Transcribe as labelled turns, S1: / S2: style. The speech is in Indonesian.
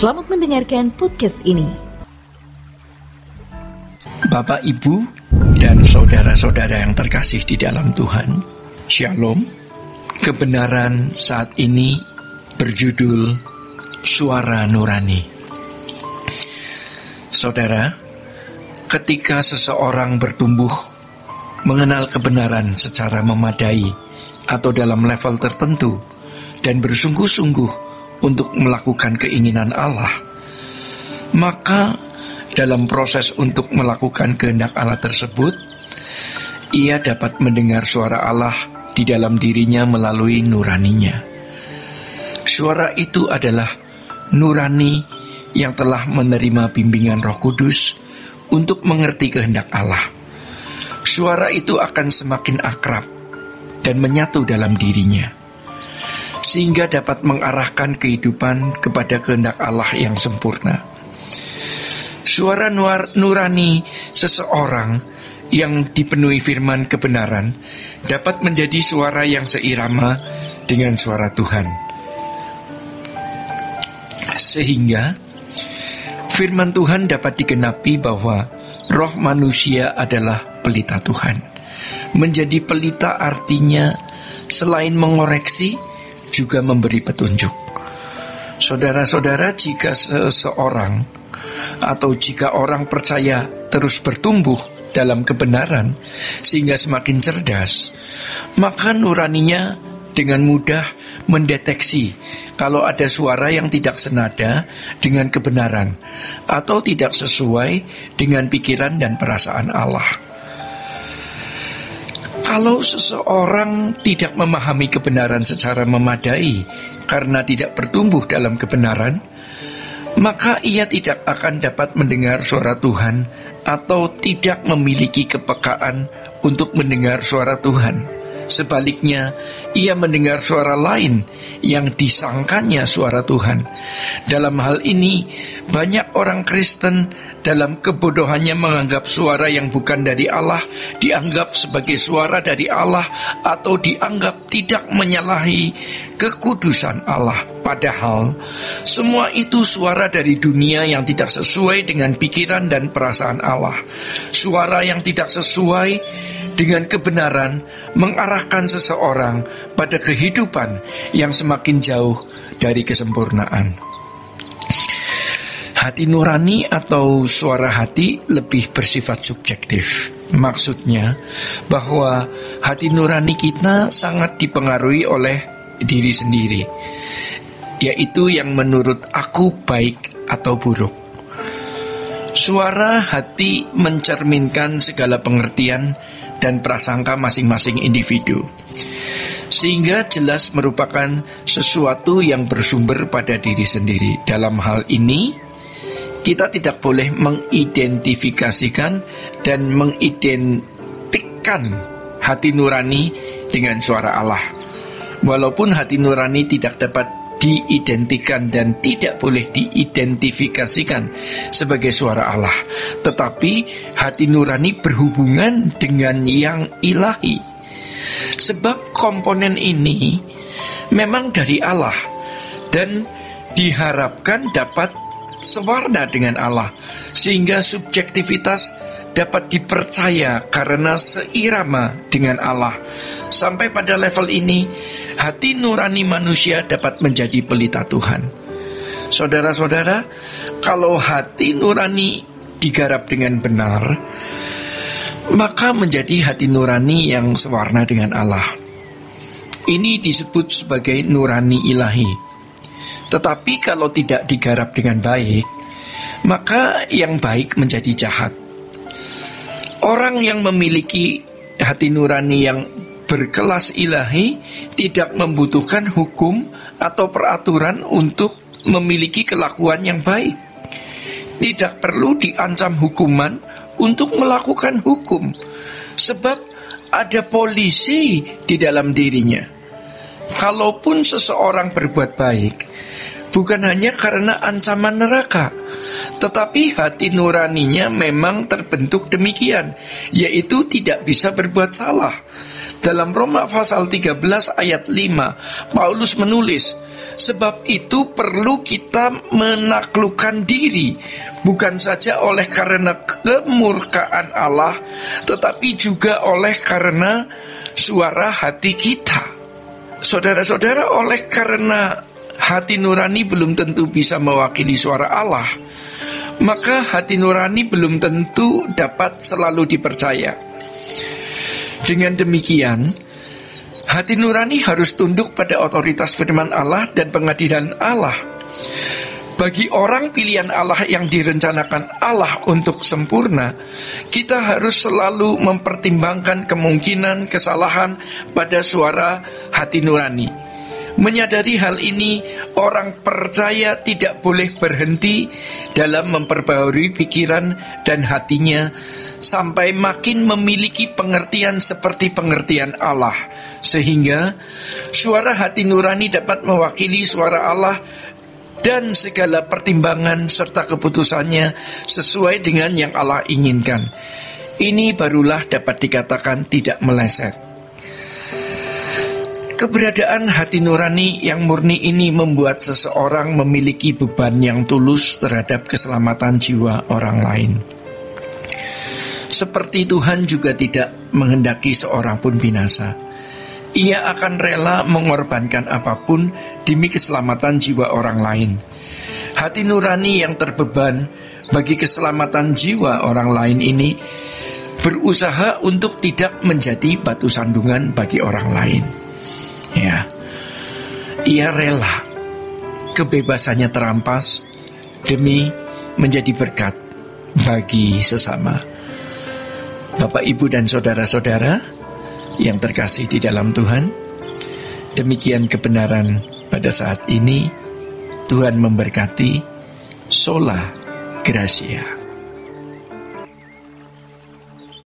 S1: Selamat mendengarkan podcast ini.
S2: Bapak, Ibu, dan saudara-saudara yang terkasih di dalam Tuhan, Shalom. Kebenaran saat ini berjudul Suara Nurani. Saudara, ketika seseorang bertumbuh mengenal kebenaran secara memadai atau dalam level tertentu dan bersungguh-sungguh untuk melakukan keinginan Allah, maka dalam proses untuk melakukan kehendak Allah tersebut, ia dapat mendengar suara Allah di dalam dirinya melalui nuraninya. Suara itu adalah nurani yang telah menerima bimbingan Roh Kudus untuk mengerti kehendak Allah. Suara itu akan semakin akrab dan menyatu dalam dirinya, sehingga dapat mengarahkan kehidupan kepada kehendak Allah yang sempurna. Suara nurani seseorang yang dipenuhi firman kebenaran dapat menjadi suara yang seirama dengan suara Tuhan, sehingga firman Tuhan dapat digenapi bahwa roh manusia adalah pelita Tuhan. Menjadi pelita artinya selain mengoreksi, juga memberi petunjuk. Saudara-saudara, jika seseorang atau jika orang percaya terus bertumbuh dalam kebenaran sehingga semakin cerdas, maka nuraninya dengan mudah mendeteksi kalau ada suara yang tidak senada dengan kebenaran atau tidak sesuai dengan pikiran dan perasaan Allah. Kalau seseorang tidak memahami kebenaran secara memadai karena tidak bertumbuh dalam kebenaran, maka ia tidak akan dapat mendengar suara Tuhan atau tidak memiliki kepekaan untuk mendengar suara Tuhan. Sebaliknya, ia mendengar suara lain yang disangkanya suara Tuhan. Dalam hal ini, banyak orang Kristen dalam kebodohannya menganggap suara yang bukan dari Allah dianggap sebagai suara dari Allah atau dianggap tidak menyalahi kekudusan Allah. Padahal, semua itu suara dari dunia yang tidak sesuai dengan pikiran dan perasaan Allah. Suara yang tidak sesuai dengan kebenaran mengarahkan seseorang pada kehidupan yang semakin jauh dari kesempurnaan. Hati nurani atau suara hati lebih bersifat subjektif. Maksudnya bahwa hati nurani kita sangat dipengaruhi oleh diri sendiri, yaitu yang menurut aku baik atau buruk. Suara hati mencerminkan segala pengertian dan prasangka masing-masing individu, sehingga jelas merupakan sesuatu yang bersumber pada diri sendiri. Dalam hal ini, kita tidak boleh mengidentifikasikan dan mengidentikan hati nurani dengan suara Allah. Walaupun hati nurani tidak dapat diidentikan dan tidak boleh diidentifikasikan sebagai suara Allah, tetapi hati nurani berhubungan dengan yang ilahi. Sebab komponen ini memang dari Allah dan diharapkan dapat sewarna dengan Allah, sehingga subjektivitas dapat dipercaya karena seirama dengan Allah. Sampai pada level ini, hati nurani manusia dapat menjadi pelita Tuhan. Saudara-saudara, kalau hati nurani digarap dengan benar, maka menjadi hati nurani yang sewarna dengan Allah. Ini disebut sebagai nurani ilahi. Tetapi kalau tidak digarap dengan baik, maka yang baik menjadi jahat. Orang yang memiliki hati nurani yang berkelas ilahi tidak membutuhkan hukum atau peraturan untuk memiliki kelakuan yang baik. Tidak perlu diancam hukuman untuk melakukan hukum, sebab ada polisi di dalam dirinya. Kalaupun seseorang berbuat baik, bukan hanya karena ancaman neraka, tetapi hati nuraninya memang terbentuk demikian, yaitu tidak bisa berbuat salah. Dalam Roma pasal 13 ayat 5, Paulus menulis, Sebab itu perlu kita menaklukkan diri, bukan saja oleh karena kemurkaan Allah, tetapi juga oleh karena suara hati kita. Saudara-saudara, oleh karena hati nurani belum tentu bisa mewakili suara Allah, maka hati nurani belum tentu dapat selalu dipercaya. Dengan demikian, hati nurani harus tunduk pada otoritas firman Allah dan pengadilan Allah. Bagi orang pilihan Allah yang direncanakan Allah untuk sempurna, kita harus selalu mempertimbangkan kemungkinan kesalahan pada suara hati nurani. Menyadari hal ini, orang percaya tidak boleh berhenti dalam memperbarui pikiran dan hatinya sampai makin memiliki pengertian seperti pengertian Allah, sehingga suara hati nurani dapat mewakili suara Allah dan segala pertimbangan serta keputusannya sesuai dengan yang Allah inginkan. Ini barulah dapat dikatakan tidak meleset. Keberadaan hati nurani yang murni ini membuat seseorang memiliki beban yang tulus terhadap keselamatan jiwa orang lain. Seperti Tuhan juga tidak menghendaki seorang pun binasa. Ia akan rela mengorbankan apapun demi keselamatan jiwa orang lain. Hati nurani yang terbeban bagi keselamatan jiwa orang lain ini berusaha untuk tidak menjadi batu sandungan bagi orang lain. Ya, ia rela kebebasannya terampas demi menjadi berkat bagi sesama. Bapak, Ibu, dan saudara-saudara yang terkasih di dalam Tuhan, demikian kebenaran pada saat ini. Tuhan memberkati. Sola Gracia.